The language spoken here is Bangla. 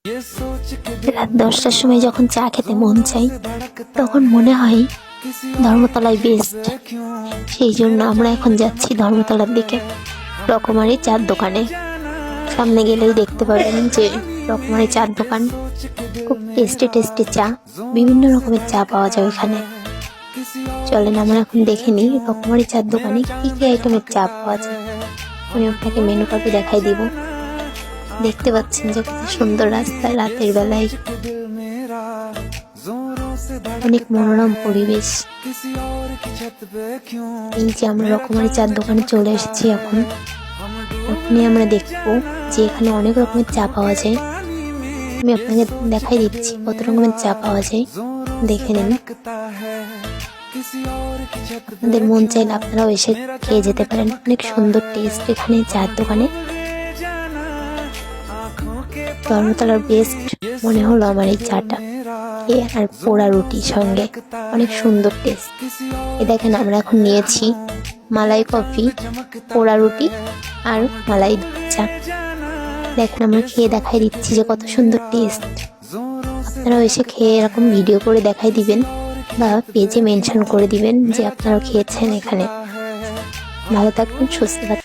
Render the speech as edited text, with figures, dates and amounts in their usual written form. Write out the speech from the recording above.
রাত 10টার সময় যখন চা খেতে মন চাই তখন মনে হয় ধর্মতলায় বেস্ট। সেই জন্য আমরা এখন যাচ্ছি ধর্মতলার দিকে, রকমারি চার দোকানে। সামনে গেলেই দেখতে পাবেন যে রকমারি চার দোকান, খুব টেস্টি টেস্টি চা, বিভিন্ন রকমের চা পাওয়া যায় ওখানে। চলেন আমরা এখন দেখে নিই রকমারি চার দোকানে কি কি আইটেমের চা পাওয়া যায়। আমি আপনাকে মেনু কার্ডে দেখাই দিব। দেখতে পাচ্ছেন যে কত সুন্দর রাস্তা, রাতের বেলায় অনেক মনোরম পরিবেশ। এই যে আমরা রকমারি চার দোকানে চলে এসেছি এখন। এখনই আমরা দেখবো যে এখানে অনেক রকমের চা পাওয়া যায়। আমি আপনাকে দেখাই দিচ্ছি কত রকমের চা পাওয়া যায়, দেখে নিন। আপনাদের মন চাইলে আপনারাও এসে খেয়ে যেতে পারেন। অনেক সুন্দর টেস্ট এখানে চার দোকানে। ধর্মতলার বেস্ট মনে হলো আমার এই চাটা, আর পোড়া রুটির সঙ্গে অনেক সুন্দর টেস্ট। এ দেখেন আমরা এখন নিয়েছি মালাই কফি, পোড়া রুটি আর মালাই দুধ চা। দেখেন আমরা খেয়ে দেখাই দিচ্ছি যে কত সুন্দর টেস্ট। আপনারাও এসে খেয়ে এরকম ভিডিও করে দেখাই দিবেন বা পেজে মেনশন করে দিবেন যে আপনারাও খেয়েছেন এখানে। ভালো থাকবেন, সুস্থ থাকবেন।